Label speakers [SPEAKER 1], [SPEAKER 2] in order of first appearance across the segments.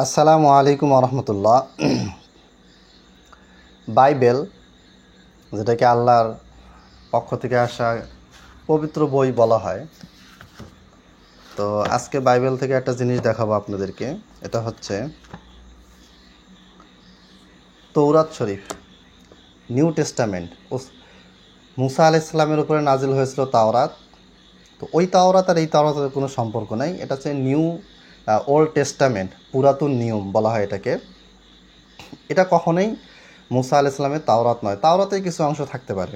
[SPEAKER 1] আসসালামু আলাইকুম রহমতুল্লাহ। বাইবেল, যেটাকে আল্লাহর পক্ষ থেকে আসা পবিত্র বই বলা হয়, তো আজকে বাইবেল থেকে একটা জিনিস দেখাবো আপনাদেরকে। এটা হচ্ছে তৌরাত শরীফ, নিউ টেস্টামেন্ট। মুসা আলাইহিস সালামের উপরে নাজিল হয়েছিল তাওরাত। তো ওই তাওরাত আর এই তাওরাতের কোনো সম্পর্ক নাই। এটা হচ্ছে নিউ ওল্ড টেস্টামেন্ট, পুরাতন নিয়ম বলা হয় এটাকে। এটা কখনোই মুসা আলাইহিস সালামের তাওরাত নয়। তাওরাতে কিছু অংশ থাকতে পারে।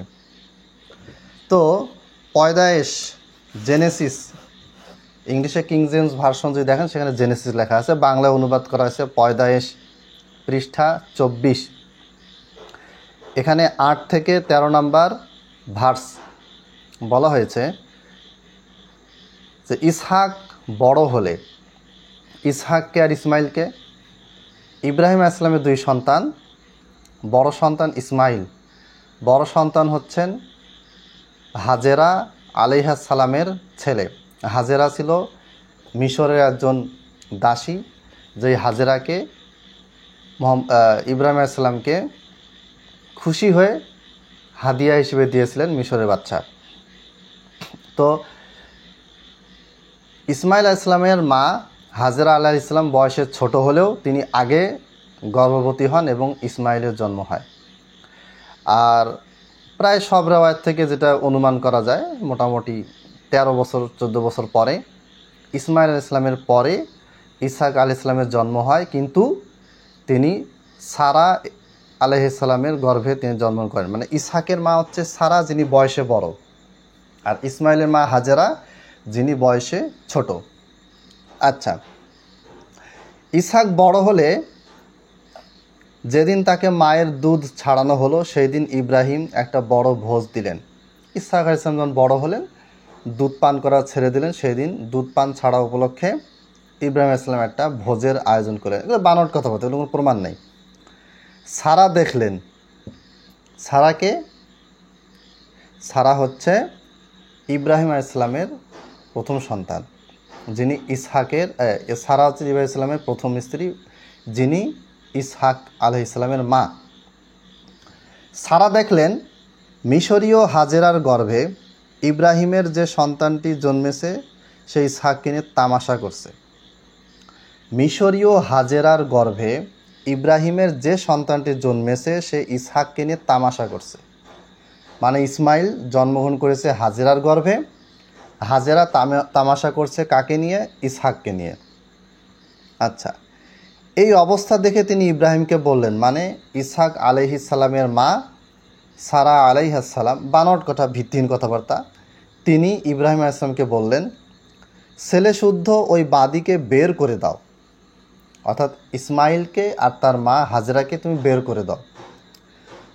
[SPEAKER 1] তো পয়দায়েশ, জেনেসিস, ইংলিশে কিং জেমস ভার্সন যদি দেখেন সেখানে জেনেসিস লেখা আছে, বাংলায় অনুবাদ করা হয়েছে পয়দায়েশ, পৃষ্ঠা 24। এখানে 8 থেকে 13 নম্বর ভার্স বলা হয়েছে যে ইসহাক বড় হলে, ইসহাককে আর ইসমাইলকে, ইব্রাহিম আলাইহিস সালামের 2 সন্তান, বড় সন্তান ইসমাইল, বড় সন্তান হচ্ছেন হাজেরা আলাইহিস সালামের ছেলে। হাজেরা ছিল মিশরের একজন দাসী, যেই হাজেরাকে ইব্রাহিম আলাইহিস সালামকে খুশি হয়ে হাদিয়া হিসেবে দিয়েছিলেন মিশরের বাচ্চা। তো ইসমাইল আলাইহিস সালামের মা হাজেরা আলাইহিস সালাম বয়সে ছোট হলেও তিনি আগে গর্ভবতী হন এবং ইসমাইলের জন্ম হয়। আর প্রায় সব রেওয়ায়েত থেকে যেটা অনুমান করা যায়, মোটামুটি 13 বছর 14 বছর পরে ইসমাইল আলাইহিস সালামের পরে ইসহাক আলাইহিস সালামের জন্ম হয়, কিন্তু তিনি সারা আলাইহিস সালামের গর্ভে তিনি জন্মগ্রহণ করেন। মানে ইসহাকের মা হচ্ছে সারা, যিনি বয়সে বড়, আর ইসমাইলের মা হাজেরা, যিনি বয়সে ছোট। আচ্ছা, ইসহাক বড় হলে যেদিন তাকে মায়ের দুধ ছাড়ানো হলো সেই দিন ইব্রাহিম একটা বড় ভোজ দিলেন। ইসহাক আলাইহিস সালাম যখন বড় হলেন, দুধ পান করা ছেড়ে দিলেন, সেই দিন দুধ পান ছাড়া উপলক্ষে ইব্রাহিম আলাইহিস সালাম একটা ভোজের আয়োজন করলেন। এগুলো বানোয়াট কথাবার্তা, এগুলো কোনো প্রমাণ নেই। সারা দেখলেন, সারা হচ্ছে ইব্রাহিম আলাইহিস সালামের প্রথম সন্তান, যিনি ইসহাকের, সারা হচ্ছে ইব্রাহিম আলাইহিস সালামের প্রথম স্ত্রী, যিনি ইসহাক আলাইহিস সালামের মা। সারা দেখলেন মিশরীয় হাজেরার গর্ভে ইব্রাহিমের যে সন্তানটি জন্মেছে সে ইসহাককে নিয়ে তামাশা করছে। মিশরীয় হাজেরার গর্ভে ইব্রাহিমের যে সন্তানটি জন্মেছে সে ইসহাককে নিয়ে তামাশা করছে। মানে ইসমাইল জন্মগ্রহণ করেছে হাজেরার গর্ভে, হাজেরা তামাশা করছে কাকে নিয়ে? ইসহাককে নিয়ে। আচ্ছা, এই অবস্থা দেখে তিনি ইব্রাহিমকে বললেন, মানে ইসহাক আলাইহিস সালামের মা সারা আলাইহিস সালাম, বানোয়াট কথা, ভিত্তিহীন কথাবার্তা, তিনি ইব্রাহিম আলাইহিস সালামকে বললেন, ছেলে শুদ্ধ ওই বাদীকে বের করে দাও, অর্থাৎ ইসমাইলকে আর তার মা হাজেরাকে তুমি বের করে দাও,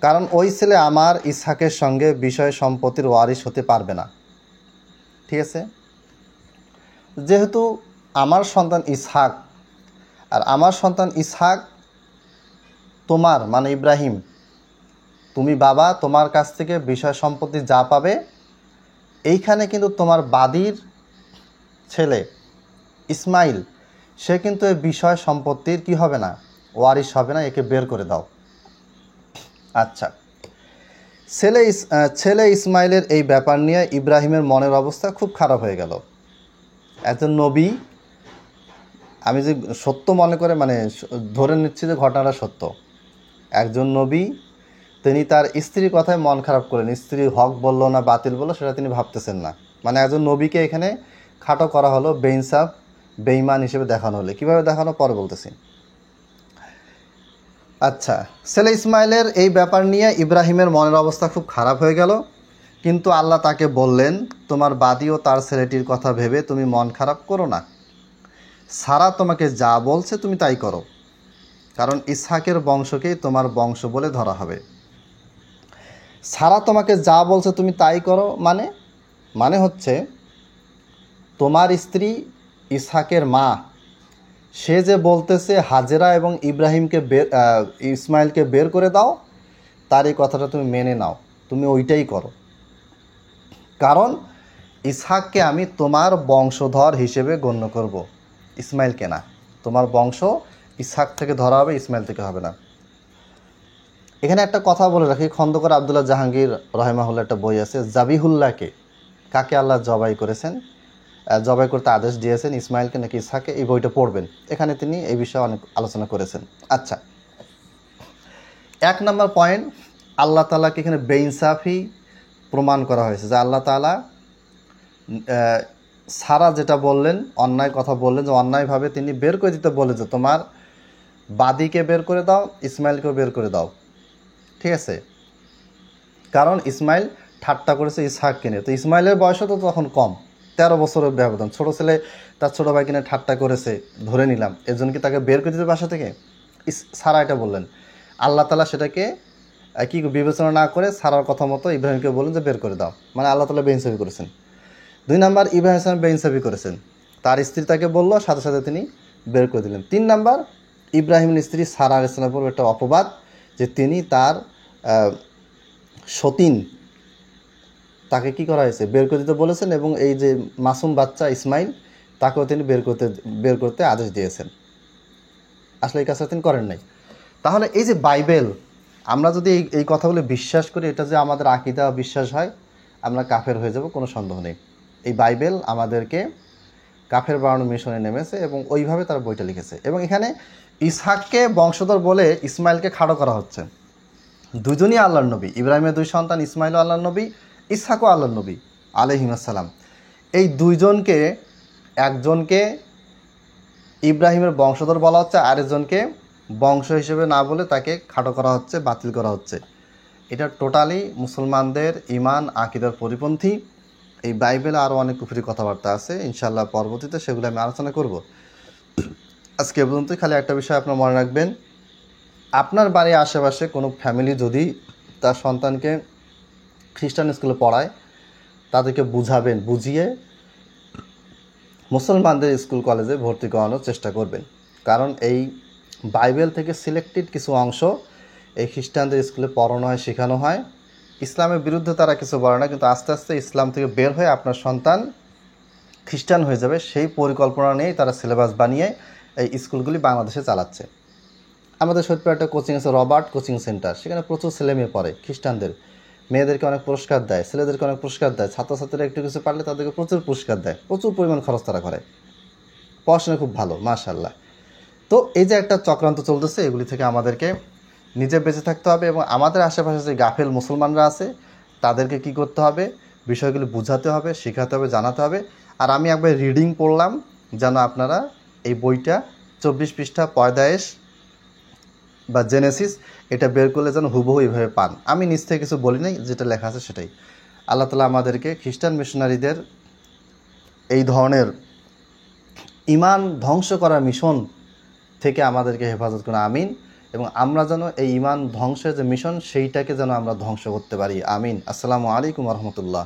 [SPEAKER 1] কারণ ওই ছেলে আমার ইসহাকের সঙ্গে বিষয় সম্পত্তির ওয়ারিশ হতে পারবে না। ঠিক আছে? যেহেতু আমার সন্তান ইসহাক আর আমার সন্তান ইসহাক তোমার, মানে ইব্রাহিম, তুমি বাবা, তোমার কাছ থেকে বিষয় সম্পত্তি যা পাবে, এইখানে কিন্তু তোমার বাদীর ছেলে ইসমাইল, সে কিন্তু এই বিষয় সম্পত্তির কি হবে না? ওয়ারিশ হবে না, একে বের করে দাও। আচ্ছা, ছেলে ইসমাইলের এই ব্যাপার নিয়ে ইব্রাহিমের মনের অবস্থা খুব খারাপ হয়ে গেল। একজন নবী, আমি যে সত্য মনে করে, মানে ধরে নিচ্ছি যে ঘটনাটা সত্য, একজন নবী, তিনি তার স্ত্রীর কথায় মন খারাপ করেন। স্ত্রীর হক বললো না বাতিল বললো সেটা তিনি ভাবতেছেন না। মানে একজন নবীকে এখানে খাটো করা হলো, বেইনসাফ, বেঈমান হিসেবে দেখানো হলো। কীভাবে দেখানো পরে বলতেছি। আচ্ছা, ছেলে ইসমাইলের এই ব্যাপার নিয়ে ইব্রাহিমের মনের অবস্থা খুব খারাপ হয়ে গেল, কিন্তু আল্লাহ তাকে বললেন, তোমার বাদী ও তার ছেলেটির কথা ভেবে তুমি মন খারাপ করো না। সারা তোমাকে যা বলছে তুমি তাই করো, কারণ ইসহাকের বংশকেই তোমার বংশ বলে ধরা হবে। সারা তোমাকে যা বলছে তুমি তাই করো, মানে হচ্ছে তোমার স্ত্রী ইসহাকের মা, সে যে বলতেছে হাজেরা এবং ইসমাইলকে বের করে দাও, তার এই কথাটা তুমি মেনে নাও, তুমি ওইটাই করো, কারণ ইসহাককে আমি তোমার বংশধর হিসেবে গণ্য করব, ইসমাইলকে না। তোমার বংশ ইসহাক থেকে ধরা হবে, ইসমাইল থেকে হবে না। এখানে একটা কথা বলে রাখি, খন্দকার আবদুল্লাহ জাহাঙ্গীর রহিমাহুল্লাহ একটা বই আছে, জাবিহুল্লাহকে, কাকে আল্লাহ জবাই করেছেন, জবাই করতে আদেশ দিয়েছেন, ইসমাইলকে নাকি ইসহাককে, এই বইটা পড়বেন। এখানে তিনি এই বিষয়ে অনেক আলোচনা করেছেন। আচ্ছা, 1 নম্বর পয়েন্ট, আল্লাহ তাআলাকে এখানে বেইনসাফি প্রমাণ করা হয়েছে, যে আল্লাহ তাআলা সারা যেটা বললেন, অন্যায় কথা বললেন, যে অন্যায়ভাবে তিনি বের করে দিতে বলে, যে তোমার বাদীকে বের করে দাও, ইসমাইলকেও বের করে দাও, ঠিক আছে। কারণ ইসমাইল ঠাট্টা করেছে ইসহাককে নিয়ে, তো ইসমাইলের বয়সও তো তখন কম, 13 বছরের ব্যবধান, ছোটো ছেলে তার ছোটো ভাইকে নিয়ে ঠাট্টা করেছে, ধরে নিলাম, এর জন্য কি তাকে বের করে দিতে বাসা থেকে? সারা এটা বললেন, আল্লাহ তাআলা সেটাকে কি বিবেচনা না করে সারার কথা মতো ইব্রাহিমকে বললেন যে বের করে দাও, মানে আল্লাহ তাআলা বেইনসাফি করেছেন। 2 নাম্বার, ইব্রাহিম ইসলাম বেইনসাফি করেছেন, তার স্ত্রী তাকে বলল, সাথে সাথে তিনি বের করে দিলেন। 3 নাম্বার, ইব্রাহিমের স্ত্রী সারা আলাইহিস সালামের উপর একটা অপবাদ, যে তিনি তার সতীন, তাকে কি করা হয়েছে, বের করে দিতে বলেছেন, এবং এই যে মাসুম বাচ্চা ইসমাইল, তাকেও তিনি বের করতে আদেশ দিয়েছেন। আসলে এই কাজটা তিনি করেন নাই। তাহলে এই যে বাইবেল, আমরা যদি এই কথাগুলো বিশ্বাস করি, এটা যে আমাদের আকীদা বিশ্বাস হয়, আমরা কাফের হয়ে যাব, কোনো সন্দেহ নেই। এই বাইবেল আমাদেরকে কাফের বানানোর মিশনে নেমেছে, এবং ওইভাবে তারা বইটা লিখেছে। এবং এখানে ইসহাককে বংশধর বলে ইসমাইলকে খাড়ো করা হচ্ছে। দুজনই আল্লাহর নবী, ইব্রাহিমের 2 সন্তান, ইসমাইলও আল্লাহর নবী, ইসহাকও আল্লাহর নবী আলাইহিসসালাম। এই দুইজনকে, একজনকে ইব্রাহিমের বংশধর বলা হচ্ছে, আরেকজনকে বংশ হিসেবে না বলে তাকে খাটো করা হচ্ছে, বাতিল করা হচ্ছে। এটা টোটালি মুসলমানদের ঈমান আকীদার পরিপন্থী। এই বাইবেলে আরও অনেক কুফরি কথাবার্তা আছে, ইনশাআল্লাহ পরবর্তীতে সেগুলো আমি আলোচনা করব। আজকে এ পর্যন্তই। খালি একটা বিষয় আপনারা মনে রাখবেন, আপনার বাড়ির আশেপাশে কোনো ফ্যামিলি যদি তার সন্তানকে খ্রিস্টান স্কুলে পড়ায়, তাদেরকে বুঝাবেন, বুঝিয়ে মুসলমানদের স্কুল কলেজে ভর্তি করানোর চেষ্টা করবেন। কারণ এই বাইবেল থেকে সিলেক্টেড কিছু অংশ এই খ্রিস্টানদের স্কুলে পড়ানো হয়, শেখানো হয়। ইসলামের বিরুদ্ধে তারা কিছু বলে না, কিন্তু আস্তে আস্তে ইসলাম থেকে বের হয়ে আপনার সন্তান খ্রিস্টান হয়ে যাবে, সেই পরিকল্পনা নিয়েই তারা সিলেবাস বানিয়ে এই স্কুলগুলি বাংলাদেশে চালাচ্ছে। আমাদের সৈয়দপুরে একটা কোচিং আছে, রবার্ট কোচিং সেন্টার, সেখানে প্রচুর ছেলে মেয়ে পড়ে, খ্রিস্টানদের। মেয়েদেরকে অনেক পুরস্কার দেয়, ছেলেদেরকে অনেক পুরস্কার দেয়, ছাত্রছাত্রীরা একটু কিছু পারলে তাদেরকে প্রচুর পুরস্কার দেয়, প্রচুর পরিমাণ খরচ তারা করে, পড়াশোনা খুব ভালো, মাশাআল্লাহ। তো এই যে একটা চক্রান্ত চলতেছে, এগুলি থেকে আমাদেরকে নিজে বেঁচে থাকতে হবে, এবং আমাদের আশেপাশে যে গাফেল মুসলমানরা আছে তাদেরকে কি করতে হবে, বিষয়গুলি বুঝাতে হবে, শেখাতে হবে, জানাতে হবে। আর আমি একবার রিডিং পড়লাম, যেন আপনারা এই বইটা 24 পৃষ্ঠা পয়দায়েশ বা জেনেসিস, এটা বের করলে যেন হুবহু এইভাবে পান। আমি নিজ থেকে কিছু বলি নাই, যেটা লেখা আছে সেটাই। আল্লাহ তাআলা আমাদেরকে খ্রিস্টান মিশনারিদের এই ধরনের ঈমান ধ্বংস করার মিশন থেকে আমাদেরকে হেফাজত করুন, আমিন। এবং আমরা যেন এই ঈমান ধ্বংসের যে মিশন, সেইটাকে যেন আমরা ধ্বংস করতে পারি, আমিন। আসসালামু আলাইকুম ওয়া রাহমাতুল্লাহ।